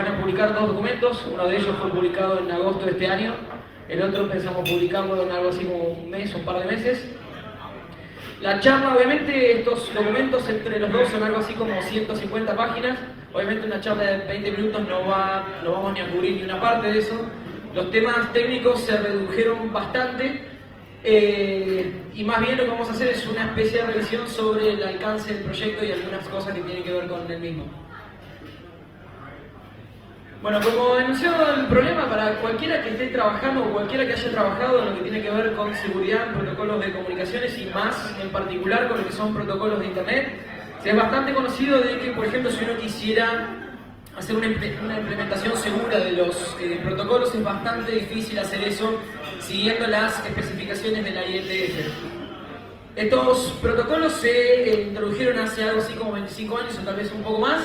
Van a publicar dos documentos, uno de ellos fue publicado en agosto de este año, el otro pensamos publicarlo en algo así como un mes o un par de meses. La charla, obviamente, estos documentos entre los dos son algo así como 150 páginas. Obviamente una charla de 20 minutos no vamos ni a cubrir ni una parte de eso. Los temas técnicos se redujeron bastante y más bien lo que vamos a hacer es una especie de revisión sobre el alcance del proyecto y algunas cosas que tienen que ver con el mismo. Bueno, como denunciado el problema, para cualquiera que esté trabajando o cualquiera que haya trabajado en lo que tiene que ver con seguridad en protocolos de comunicaciones y más en particular con lo que son protocolos de internet, es bastante conocido de que, por ejemplo, si uno quisiera hacer una implementación segura de los protocolos, es bastante difícil hacer eso siguiendo las especificaciones de la IETF. Estos protocolos se introdujeron hace algo así como 25 años o tal vez un poco más.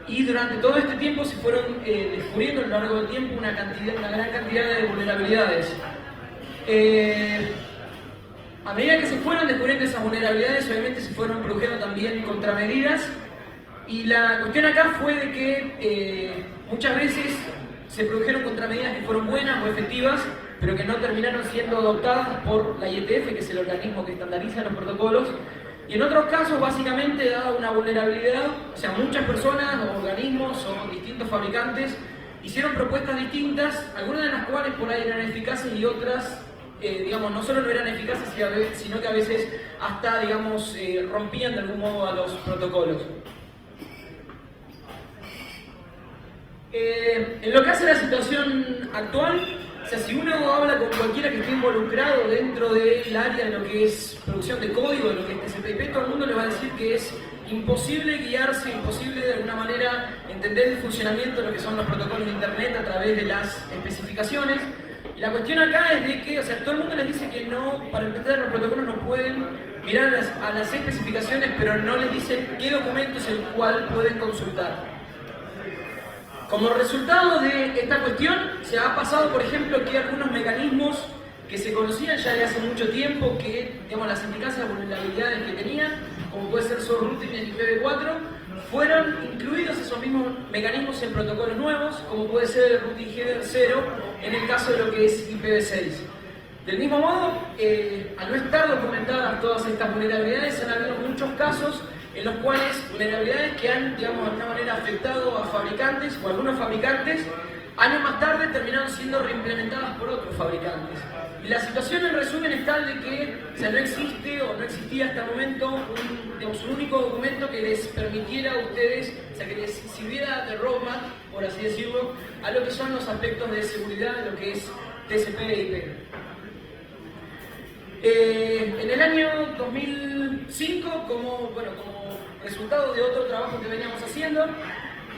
Y durante todo este tiempo se fueron descubriendo a lo largo del tiempo una gran cantidad de vulnerabilidades. A medida que se fueron descubriendo esas vulnerabilidades, obviamente se fueron produciendo también contramedidas. Y la cuestión acá fue de que muchas veces se produjeron contramedidas que fueron buenas o efectivas, pero que no terminaron siendo adoptadas por la IETF, que es el organismo que estandariza los protocolos. Y en otros casos, básicamente, dada una vulnerabilidad, o sea, muchas personas, o organismos, o distintos fabricantes hicieron propuestas distintas, algunas de las cuales por ahí eran eficaces y otras, digamos, no solo no eran eficaces, sino que a veces hasta, digamos, rompían de algún modo a los protocolos. En lo que hace la situación actual, o sea, si uno habla con cualquiera que esté involucrado dentro del área de lo que es producción de código, de lo que es TCP/IP, todo el mundo le va a decir que es imposible guiarse, imposible de alguna manera entender el funcionamiento de lo que son los protocolos de internet a través de las especificaciones. Y la cuestión acá es de que, o sea, todo el mundo les dice que no, para entender los protocolos no pueden mirar a las especificaciones, pero no les dicen qué documento es el cual pueden consultar. Como resultado de esta cuestión, se ha pasado, por ejemplo, que algunos mecanismos que se conocían ya de hace mucho tiempo, que, digamos, las implicancias de vulnerabilidades que tenían, como puede ser subrouting en IPv4, fueron incluidos esos mismos mecanismos en protocolos nuevos, como puede ser el routing header 0 en el caso de lo que es IPv6. Del mismo modo, al no estar documentadas todas estas vulnerabilidades, han habido muchos casos en los cuales vulnerabilidades que han, digamos, de alguna manera afectado a fabricantes o algunos fabricantes, años más tarde terminaron siendo reimplementadas por otros fabricantes. Y la situación en resumen es tal de que, o sea, no existe o no existía hasta el momento un único documento que les permitiera a ustedes, o sea, que les sirviera de roadmap, por así decirlo, a lo que son los aspectos de seguridad de lo que es TCP/IP. En el año 2005, como resultado de otro trabajo que veníamos haciendo,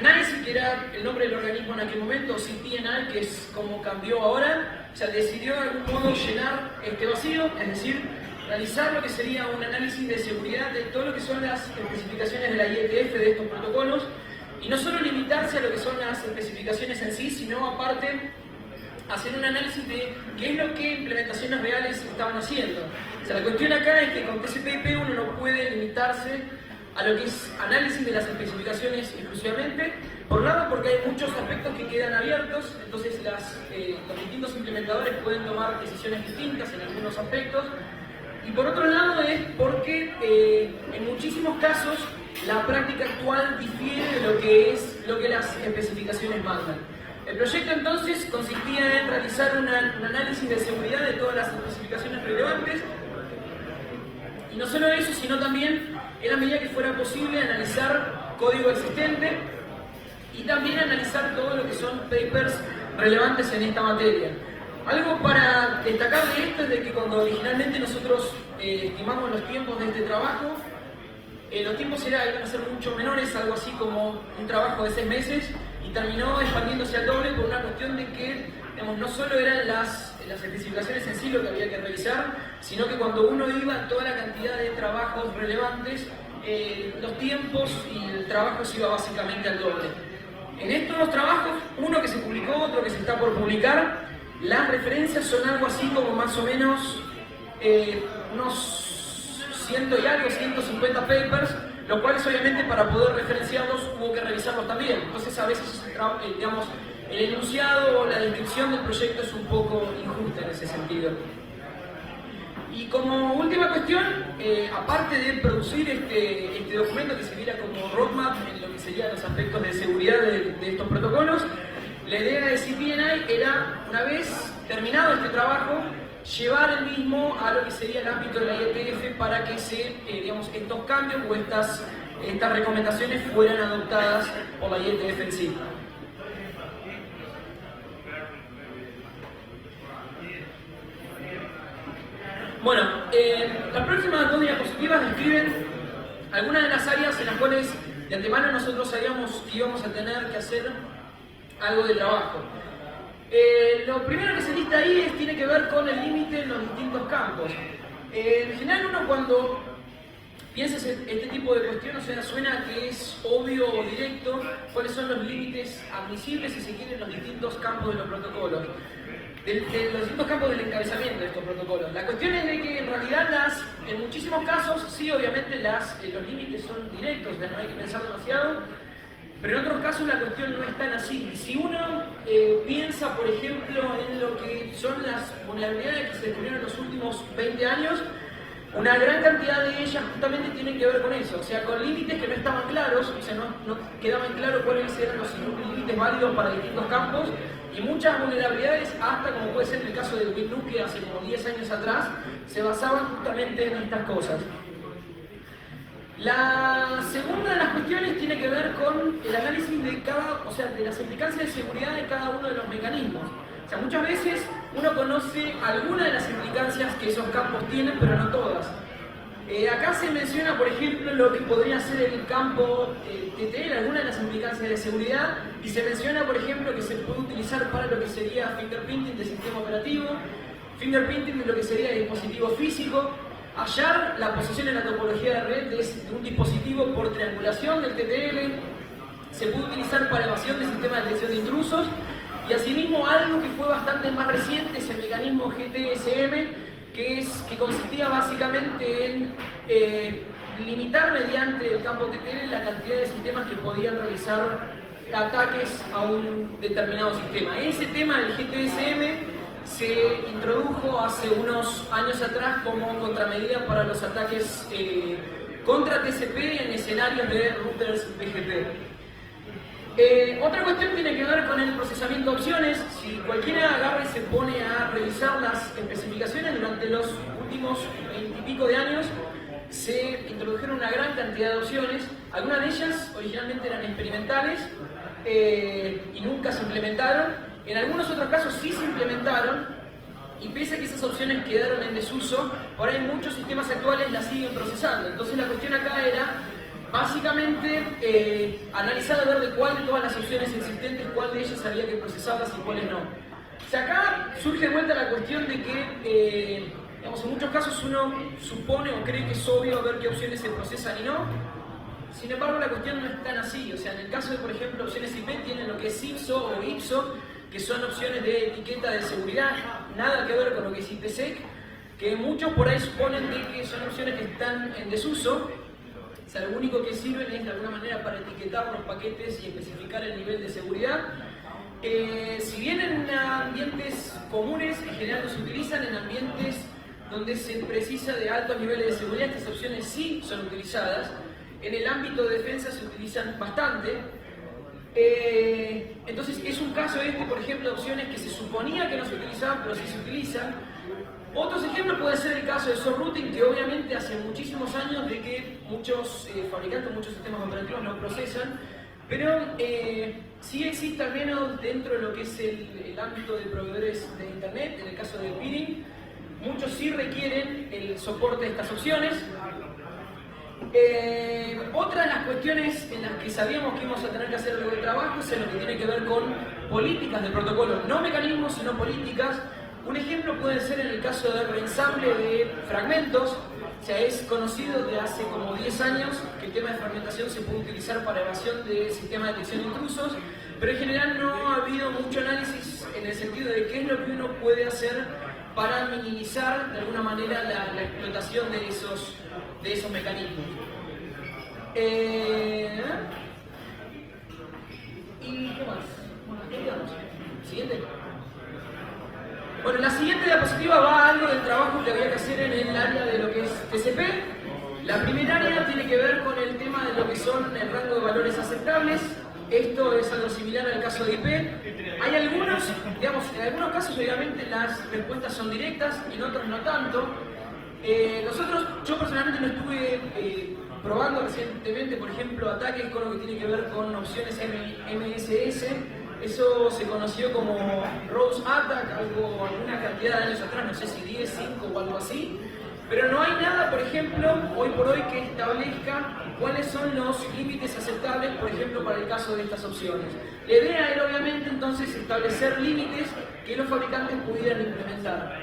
NICE, que era el nombre del organismo en aquel momento, CTNI, que es como cambió ahora, o sea, decidió de algún modo llenar este vacío, es decir, realizar lo que sería un análisis de seguridad de todo lo que son las especificaciones de la IETF de estos protocolos, y no solo limitarse a lo que son las especificaciones en sí, sino aparte hacer un análisis de qué es lo que implementaciones reales estaban haciendo. O sea, la cuestión acá es que con TCP/IP uno no puede limitarse a lo que es análisis de las especificaciones exclusivamente, por un lado porque hay muchos aspectos que quedan abiertos, entonces los distintos implementadores pueden tomar decisiones distintas en algunos aspectos, y por otro lado es porque en muchísimos casos la práctica actual difiere de lo que las especificaciones mandan. El proyecto entonces consistía en realizar un análisis de seguridad de todas las especificaciones relevantes, y no solo eso, sino también, en la medida que fuera posible, analizar código existente y también analizar todo lo que son papers relevantes en esta materia. Algo para destacar de esto es de que cuando originalmente nosotros estimamos los tiempos de este trabajo, los tiempos iban a ser mucho menores, algo así como un trabajo de 6 meses, y terminó expandiéndose al doble por una cuestión de que, digamos, no solo eran las especificaciones en sí lo que había que revisar, sino que cuando uno iba a toda la cantidad de trabajos relevantes, los tiempos y el trabajo se iba básicamente al doble. En estos dos trabajos, uno que se publicó, otro que se está por publicar, las referencias son algo así como más o menos unos 100 y algo, 150 papers, los cuales obviamente para poder referenciarlos hubo que revisarlos también. Entonces a veces, digamos, el enunciado o la descripción del proyecto es un poco injusta en ese sentido. Y como última cuestión, aparte de producir este documento que sirviera como roadmap en lo que serían los aspectos de seguridad de estos protocolos, la idea de CPNI era, una vez terminado este trabajo, llevar el mismo a lo que sería el ámbito de la IETF para que digamos, estos cambios o estas recomendaciones fueran adoptadas por la IETF en sí. Bueno, las próximas 2 diapositivas describen algunas de las áreas en las cuales de antemano nosotros sabíamos que íbamos a tener que hacer algo de trabajo. Lo primero que se lista ahí tiene que ver con el límite en los distintos campos. En general uno cuando piensa este tipo de cuestión, o sea, suena que es obvio o directo cuáles son los límites admisibles, si se quiere, en los distintos campos de los protocolos. De los distintos campos del encabezamiento de estos protocolos. La cuestión es de que en realidad en muchísimos casos, sí, obviamente los límites son directos, no hay que pensar demasiado, pero en otros casos la cuestión no es tan así. Si uno piensa, por ejemplo, en lo que son las vulnerabilidades que se descubrieron en los últimos 20 años, una gran cantidad de ellas justamente tienen que ver con eso, o sea, con límites que no estaban claros, o sea, no quedaban claros cuáles eran los límites válidos para distintos campos, y muchas vulnerabilidades, hasta como puede ser el caso de WinNuke, que hace como 10 años atrás, se basaban justamente en estas cosas. La segunda de las cuestiones tiene que ver con el análisis de de las implicancias de seguridad de cada uno de los mecanismos. O sea, muchas veces uno conoce algunas de las implicancias que esos campos tienen, pero no todas. Acá se menciona, por ejemplo, lo que podría ser el campo TTL, algunas de las implicancias de seguridad, y se menciona, por ejemplo, que se puede utilizar para lo que sería fingerprinting de sistema operativo, fingerprinting de lo que sería dispositivo físico, hallar la posición en la topología de red de un dispositivo por triangulación del TTL, se puede utilizar para evasión del sistema de detección de intrusos, y asimismo algo que fue bastante más reciente es el mecanismo GTSM, que consistía básicamente en limitar mediante el campo TTL la cantidad de sistemas que podían realizar ataques a un determinado sistema. Ese tema del GTSM se introdujo hace unos años atrás como contramedida para los ataques contra TCP en escenarios de routers BGP. Otra cuestión tiene que ver con el procesamiento de opciones. Si cualquiera agarra y se pone a revisar las especificaciones, durante los últimos 20 y pico de años se introdujeron una gran cantidad de opciones. Algunas de ellas originalmente eran experimentales y nunca se implementaron. En algunos otros casos sí se implementaron, y pese a que esas opciones quedaron en desuso, por ahí muchos sistemas actuales las siguen procesando. Entonces la cuestión acá era básicamente analizar a ver de cuál de todas las opciones existentes, cuál de ellas había que procesarlas y cuáles no. O sea, acá surge de vuelta la cuestión de que, digamos, en muchos casos uno supone o cree que es obvio ver qué opciones se procesan y no. Sin embargo, la cuestión no es tan así. O sea, en el caso de, por ejemplo, opciones IP tienen lo que es IPSO o IPSO, que son opciones de etiqueta de seguridad, nada que ver con lo que es IPsec, que muchos por ahí suponen de que son opciones que están en desuso. O sea, lo único que sirven es de alguna manera para etiquetar los paquetes y especificar el nivel de seguridad. Si bien en ambientes comunes, en general no se utilizan, en ambientes donde se precisa de altos niveles de seguridad, estas opciones sí son utilizadas. En el ámbito de defensa se utilizan bastante. Entonces es un caso por ejemplo, de opciones que se suponía que no se utilizaban, pero sí se utilizan. Otros ejemplos puede ser el caso de subrouting, que obviamente hace muchísimos años de que muchos fabricantes, muchos sistemas operativos no procesan, pero sí existe, al menos dentro de lo que es el ámbito de proveedores de internet, en el caso de peering, muchos sí requieren el soporte de estas opciones. Otra de las cuestiones en las que sabíamos que íbamos a tener que hacer algo de trabajo es en lo que tiene que ver con políticas de protocolo, no mecanismos, sino políticas. Un ejemplo puede ser en el caso de reensamble de fragmentos. O sea, es conocido de hace como 10 años que el tema de fragmentación se puede utilizar para evasión de sistemas de detección de intrusos, pero en general no ha habido mucho análisis en el sentido de qué es lo que uno puede hacer para minimizar de alguna manera la explotación de esos mecanismos. ¿Y qué más? Bueno, siguiente. Bueno, la siguiente diapositiva va a algo del trabajo que había que hacer en el área de lo que es TCP. La primera área tiene que ver con el tema de lo que son el rango de valores aceptables. Esto es algo similar al caso de IP. Hay algunos, digamos, en algunos casos obviamente las respuestas son directas y en otros no tanto. Yo personalmente lo estuve probando recientemente, por ejemplo, ataques con lo que tiene que ver con opciones MSS. Eso se conoció como Rose Attack, alguna cantidad de años atrás, no sé si 10, 5 o algo así. Pero no hay nada, por ejemplo, hoy por hoy que establezca cuáles son los límites aceptables, por ejemplo, para el caso de estas opciones. La idea era, obviamente, entonces, establecer límites que los fabricantes pudieran implementar.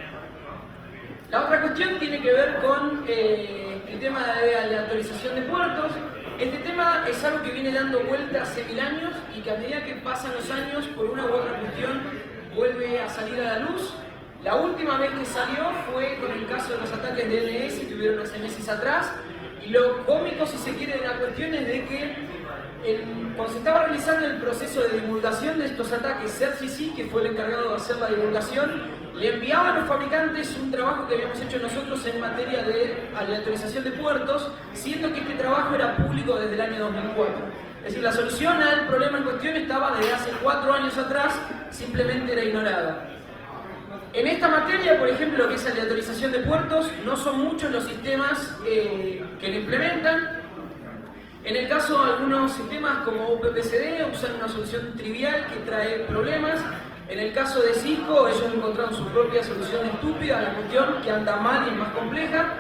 La otra cuestión tiene que ver con el tema de aleatorización de puertos. Este tema es algo que viene dando vuelta hace 1000 años y que a medida que pasan los años, por una u otra cuestión, vuelve a salir a la luz. La última vez que salió fue con el caso de los ataques de DNS que hubieron hace meses atrás. Y lo cómico, si se quiere, de la cuestión es de que cuando se estaba realizando el proceso de divulgación de estos ataques, CERCC, que fue el encargado de hacer la divulgación, le enviaba a los fabricantes un trabajo que habíamos hecho nosotros en materia de aleatorización de puertos, siendo que este trabajo era público desde el año 2004. Es decir, la solución al problema en cuestión estaba desde hace 4 años atrás, simplemente era ignorada. En esta materia, por ejemplo, lo que es aleatorización de puertos, no son muchos los sistemas que lo implementan. En el caso de algunos sistemas como OpenBCD usan una solución trivial que trae problemas. En el caso de Cisco, ellos encontraron su propia solución estúpida a la cuestión que anda mal y es más compleja.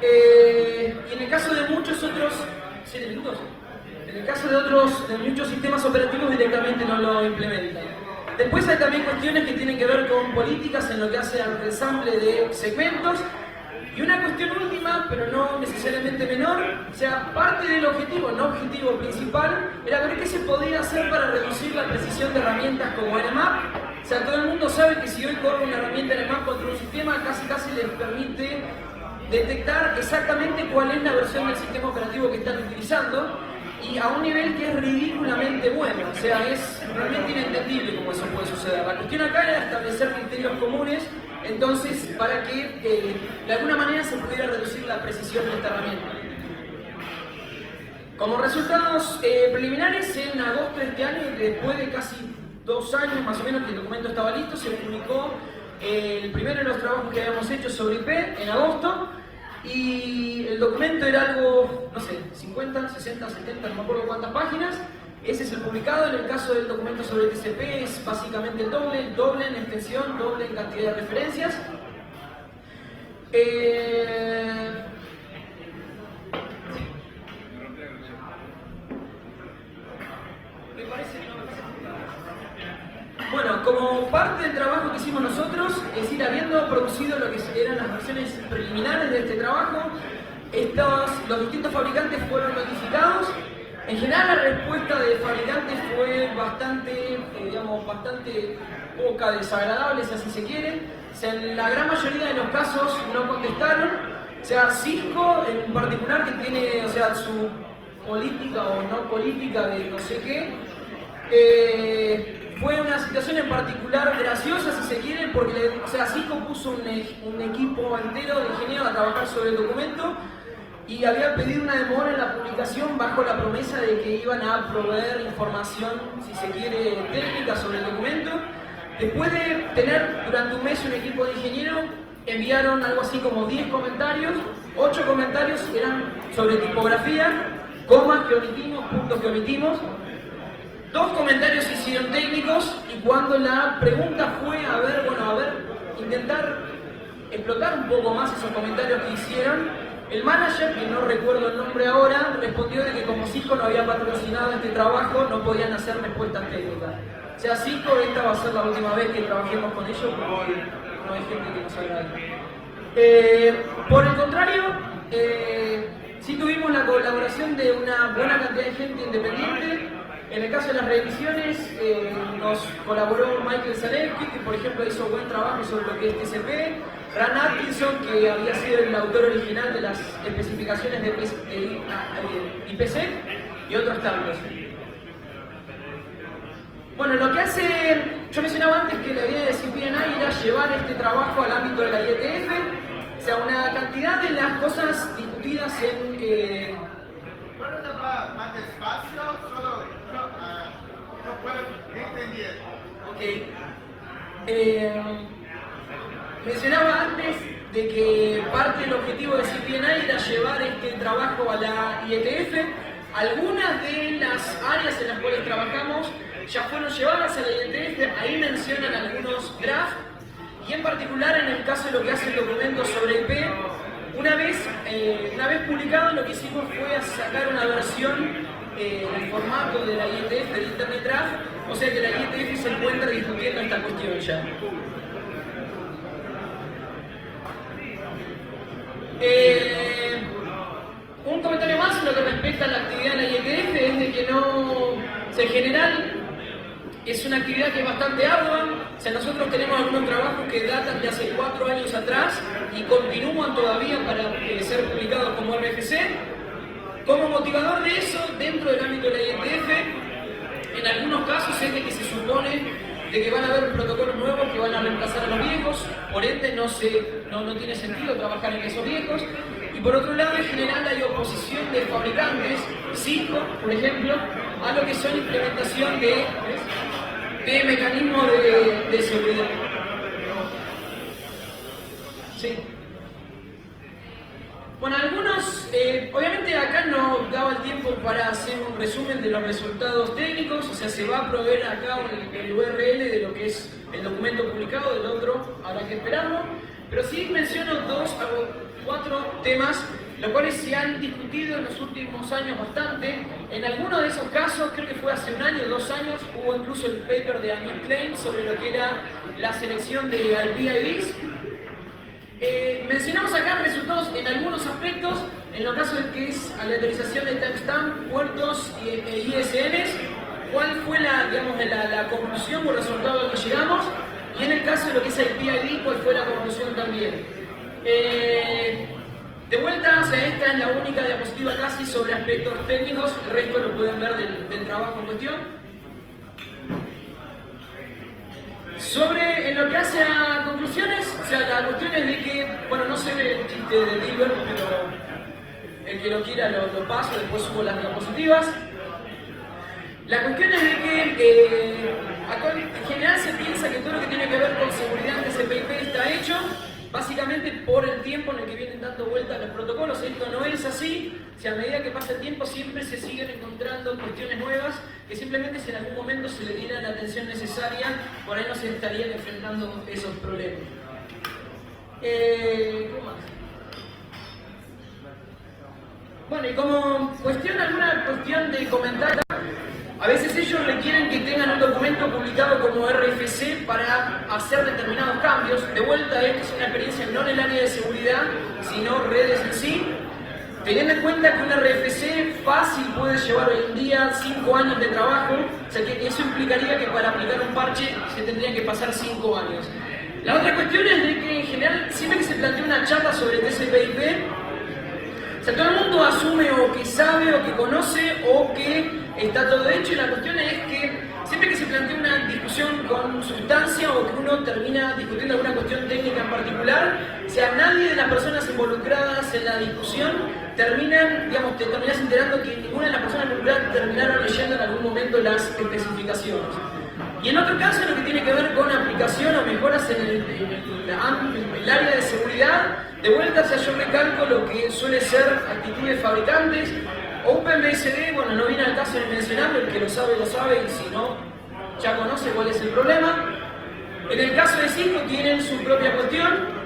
Y en el caso de muchos otros... ¿7 minutos? En el caso de muchos sistemas operativos directamente no lo implementan. Después hay también cuestiones que tienen que ver con políticas en lo que hace al ensamble de segmentos. Y una cuestión última, pero no necesariamente menor, o sea, parte del objetivo, no objetivo principal, era ver qué se podía hacer para reducir la precisión de herramientas como Nmap. O sea, todo el mundo sabe que si hoy corre una herramienta Nmap contra un sistema, casi les permite detectar exactamente cuál es la versión del sistema operativo que están utilizando, y a un nivel que es ridículamente bueno. O sea, es realmente inentendible cómo eso puede suceder. La cuestión acá era establecer criterios comunes, entonces, para que de alguna manera se pudiera reducir la precisión de esta herramienta. Como resultados preliminares, en agosto de este año, después de casi 2 años más o menos que el documento estaba listo, se publicó el primero de los trabajos que habíamos hecho sobre IP en agosto. Y el documento era algo, no sé, 50, 60, 70, no me acuerdo cuántas páginas. Ese es el publicado. En el caso del documento sobre TCP es básicamente el doble en extensión, doble en cantidad de referencias. ¿Me parece? Bueno, como parte del trabajo que hicimos nosotros, es decir, habiendo producido lo que eran las versiones preliminares de este trabajo, los distintos fabricantes fueron notificados. En general la respuesta de fabricantes fue bastante poca desagradable, si así se quiere. O sea, en la gran mayoría de los casos no contestaron. O sea, Cisco en particular, que tiene, o sea, su política o no política de no sé qué, fue una situación en particular graciosa, si se quiere, porque Cisco puso un equipo entero de ingenieros a trabajar sobre el documento y había pedido una demora en la publicación bajo la promesa de que iban a proveer información, si se quiere, técnica sobre el documento. Después de tener durante un mes un equipo de ingenieros, enviaron algo así como 10 comentarios, 8 comentarios eran sobre tipografía, comas que omitimos, puntos que omitimos. 2 comentarios se hicieron técnicos, y cuando la pregunta fue intentar explotar un poco más esos comentarios que hicieron, el manager, que no recuerdo el nombre ahora, respondió de que como Cisco no había patrocinado este trabajo, no podían hacer respuestas técnicas. O sea, Cisco, esta va a ser la última vez que trabajemos con ellos porque no hay gente que nos agrade. Por el contrario, sí tuvimos la colaboración de una buena cantidad de gente independiente. En el caso de las revisiones, nos colaboró Michael Zalewski, que por ejemplo hizo buen trabajo sobre lo que es TCP. Ran Atkinson, que había sido el autor original de las especificaciones de IPC, y otros tantos. Bueno, lo que hace, yo mencionaba antes que la idea de CPNI era llevar este trabajo al ámbito de la IETF, o sea, una cantidad de las cosas discutidas en... más despacio, solo no puedo entender. Ok. Mencionaba antes de que parte del objetivo de CPNI era llevar este trabajo a la IETF. Algunas de las áreas en las cuales trabajamos ya fueron llevadas a la IETF, ahí mencionan algunos drafts, y en particular en el caso de lo que hace el documento sobre IP, una vez publicado, lo que hicimos fue sacar una versión en el formato de la IETF, del Internet Draft, o sea que la IETF se encuentra discutiendo esta cuestión ya. Un comentario más en lo que respecta a la actividad de la IETF es de que no, en general, es una actividad que es bastante ardua. O sea, nosotros tenemos algunos trabajos que datan de hace 4 años atrás y continúan todavía para ser publicados como RFC. Como motivador de eso, dentro del ámbito de la IETF, en algunos casos es de que se supone de que van a haber protocolos nuevos que van a reemplazar a los viejos, por ende no tiene sentido trabajar en esos viejos. Y por otro lado, en general hay oposición de fabricantes, Cisco, por ejemplo, a lo que son implementación de mecanismos de seguridad. Sí. Bueno, algunos, obviamente acá no daba el tiempo para hacer un resumen de los resultados técnicos, o sea, se va a proveer acá el URL de lo que es el documento publicado, del otro habrá que esperarlo, pero sí menciono 2 o 4 temas, los cuales se han discutido en los últimos años bastante. En algunos de esos casos, creo que fue hace 1 año, 2 años, hubo incluso el paper de Amir Klein sobre lo que era la selección de IP/IDs. Mencionamos acá resultados en algunos aspectos, en los casos de que es aleatorización de timestamp, puertos e ISNs, cuál fue la conclusión o resultado al que llegamos, y en el caso de lo que es IP/ID, cuál fue la conclusión también. De vuelta, o sea, esta es la única diapositiva casi sobre aspectos técnicos, el resto lo pueden ver del trabajo en cuestión. En lo que hace a conclusiones, o sea, la cuestión es de que, bueno, no se ve el chiste de Dilbert, pero el que lo quiera lo paso, después subo las diapositivas. La cuestión es de que acá en general se piensa que todo lo que tiene que ver con seguridad en TCP/IP está hecho, básicamente por el tiempo en el que vienen dando vueltas los protocolos. Esto no es así, si a medida que pasa el tiempo siempre se siguen encontrando cuestiones nuevas que simplemente si en algún momento se le diera la atención necesaria, por ahí no se estarían enfrentando esos problemas. ¿Qué más? Bueno, y como alguna cuestión de comentar, a veces ellos requieren que tengan un documento publicado como RFC para hacer determinados cambios. De vuelta, esto es una experiencia no en el área de seguridad, sino redes en sí. Teniendo en cuenta que un RFC fácil puede llevar hoy en día 5 años de trabajo, o sea que eso implicaría que para aplicar un parche se tendrían que pasar 5 años. La otra cuestión es de que en general, siempre que se plantea una charla sobre TCP/IP, o sea, todo el mundo asume o que sabe o que conoce o que está todo hecho, y la cuestión es que siempre que se plantea una discusión con sustancia o que uno termina discutiendo alguna cuestión técnica en particular, o sea, nadie de las personas involucradas en la discusión te terminas enterando que ninguna de las personas involucradas terminaron leyendo en algún momento las especificaciones. Y en otro caso, lo que tiene que ver con aplicación o mejoras en el área de seguridad, de vuelta, o sea, yo recalco lo que suele ser actitud de fabricantes. OpenBSD, bueno, no viene al caso de mencionarlo, el que lo sabe, y si no, ya conoce cuál es el problema. En el caso de Cisco tienen su propia cuestión.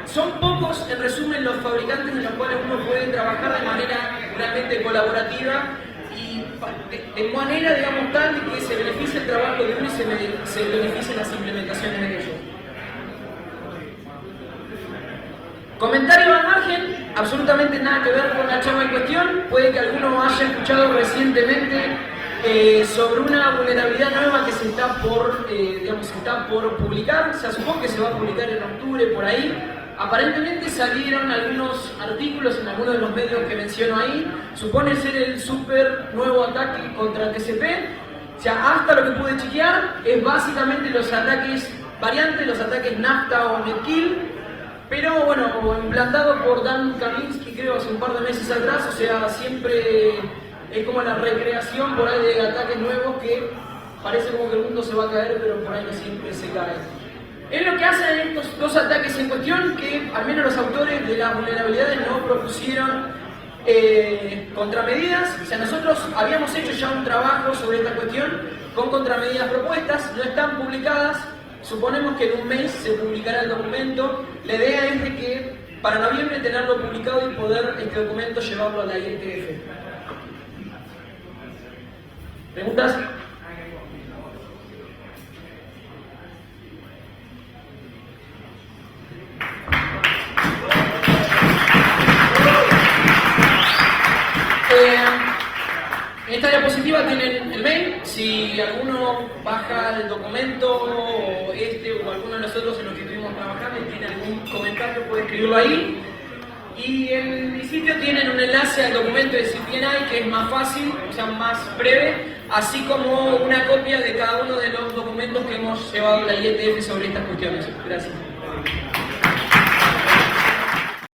Son pocos, en resumen, los fabricantes en los cuales uno puede trabajar de manera realmente colaborativa y de manera, digamos, tal que se beneficie el trabajo de uno y se beneficien las implementaciones de ellos. Comentario al margen, absolutamente nada que ver con la charla en cuestión. Puede que alguno haya escuchado recientemente sobre una vulnerabilidad nueva que se está por publicar. Se asume que se va a publicar en octubre, por ahí. Aparentemente salieron algunos artículos en algunos de los medios que menciono ahí. Supone ser el super nuevo ataque contra TCP. O sea, hasta lo que pude chequear, es básicamente los ataques variantes, los ataques NAFTA o NetKill, pero bueno, implantado por Dan Kaminsky, creo, hace un par de meses atrás. O sea, siempre es como la recreación por ahí de ataques nuevos que parece como que el mundo se va a caer, pero por ahí no siempre se cae. Es lo que hacen estos dos ataques en cuestión, que al menos los autores de las vulnerabilidades no propusieron contramedidas. O sea, nosotros habíamos hecho ya un trabajo sobre esta cuestión con contramedidas propuestas, no están publicadas. Suponemos que en un mes se publicará el documento. La idea es de que para noviembre tenerlo publicado y poder este documento llevarlo a la IETF. ¿Preguntas? En esta diapositiva tienen el mail. Si alguno baja el documento o alguno de nosotros en los que estuvimos trabajando y tiene algún comentario, puede escribirlo ahí. Y en mi sitio tienen un enlace al documento de CPNI que es más fácil, o sea, más breve, así como una copia de cada uno de los documentos que hemos llevado a la IETF sobre estas cuestiones. Gracias.